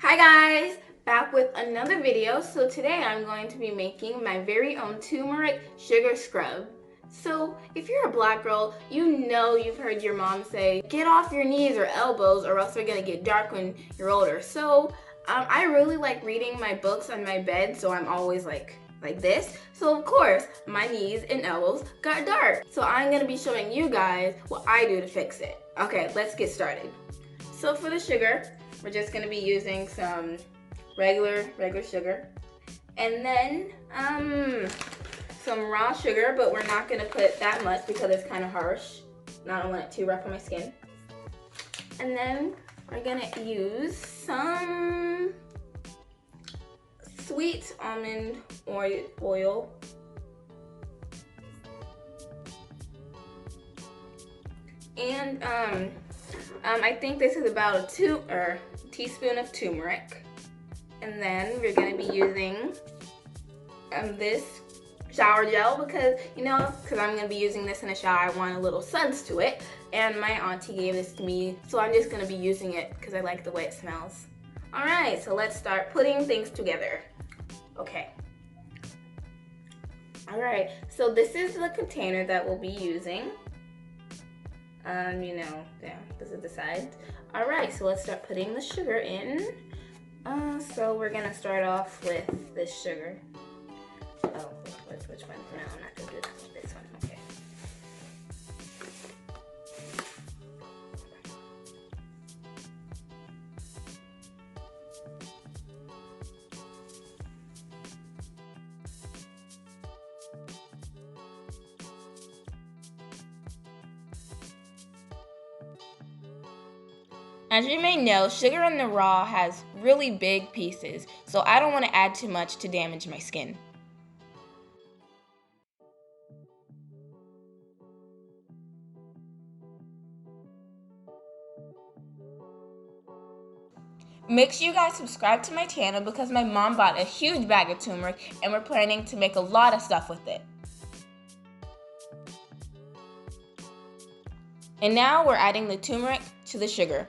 Hi guys, back with another video. So today I'm going to be making my very own turmeric sugar scrub. So if you're a black girl, you know you've heard your mom say, get off your knees or elbows or else they're gonna get dark when you're older. So I really like reading my books on my bed, so I'm always like this. So of course, my knees and elbows got dark. So I'm gonna be showing you guys what I do to fix it. Okay, let's get started. So for the sugar, we're just gonna be using some regular sugar, and then some raw sugar, but we're not gonna put that much because it's kind of harsh. I don't want it too rough on my skin. And then we're gonna use some sweet almond oil. And I think this is about a teaspoon of turmeric. And then we're gonna be using this shower gel because I'm gonna be using this in the shower. I want a little suds to it, and my auntie gave this to me, so I'm just gonna be using it because I like the way it smells. All right, so let's start putting things together. Okay. All right, so this is the container that we'll be using. This is the sides. All right, so let's start putting the sugar in. So we're gonna start off with this sugar. Oh, which one? No, I'm not gonna do that with this one. Okay. As you may know, sugar in the raw has really big pieces, so I don't want to add too much to damage my skin. Make sure you guys subscribe to my channel because my mom bought a huge bag of turmeric and we're planning to make a lot of stuff with it. And now we're adding the turmeric to the sugar.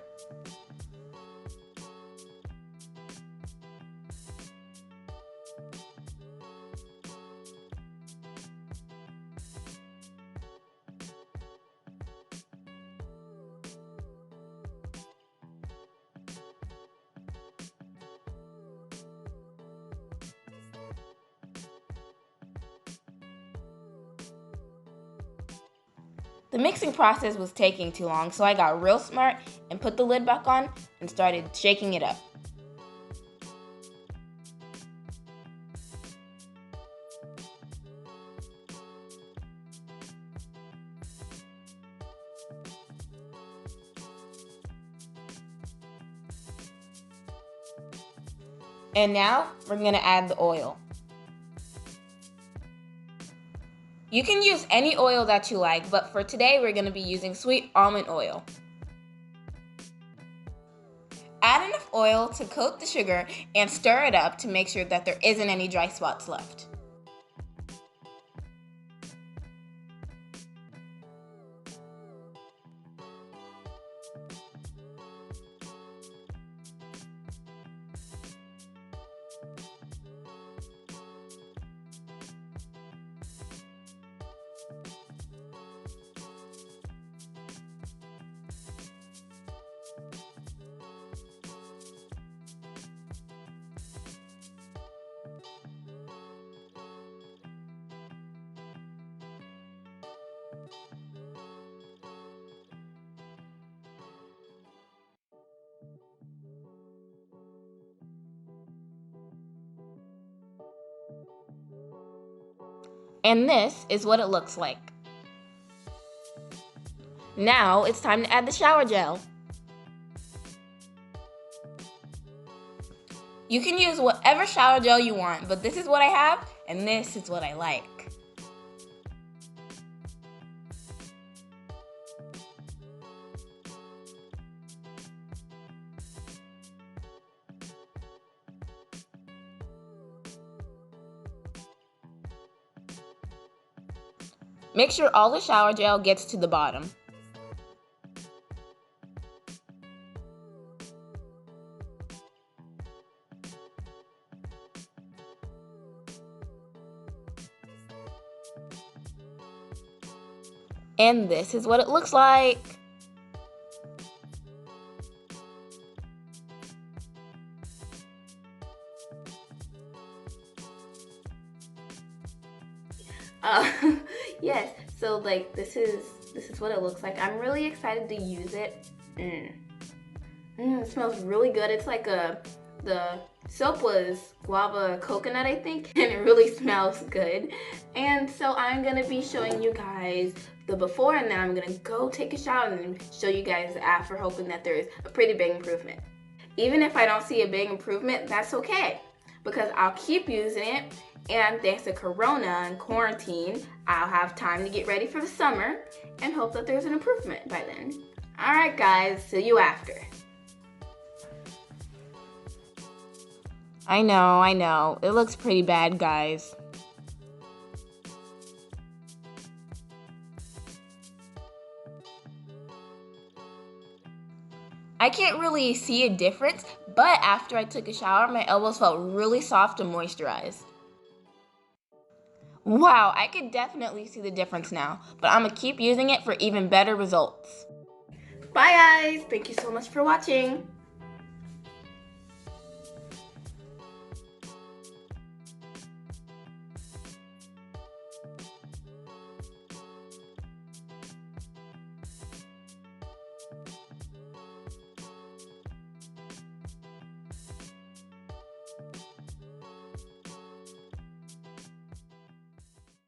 The mixing process was taking too long, so I got real smart and put the lid back on and started shaking it up. And now we're going to add the oil. You can use any oil that you like, but for today we're going to be using sweet almond oil. Add enough oil to coat the sugar and stir it up to make sure that there isn't any dry spots left. And this is what it looks like. Now it's time to add the shower gel. You can use whatever shower gel you want, but this is what I have, and this is what I like. Make sure all the shower gel gets to the bottom. And this is what it looks like. Uh, yes, so like this is what it looks like. I'm really excited to use it. It smells really good. It's like the soap was guava coconut, I think, and it really smells good. And so I'm gonna be showing you guys the before, and then I'm gonna go take a shower and then show you guys the after, hoping that there is a pretty big improvement. Even if I don't see a big improvement, that's okay, because I'll keep using it, and thanks to Corona and quarantine, I'll have time to get ready for the summer and hope that there's an improvement by then. Alright guys, see you after. I know. It looks pretty bad, guys. I can't really see a difference, but after I took a shower, my elbows felt really soft and moisturized. Wow, I could definitely see the difference now, but I'm gonna keep using it for even better results. Bye guys! Thank you so much for watching.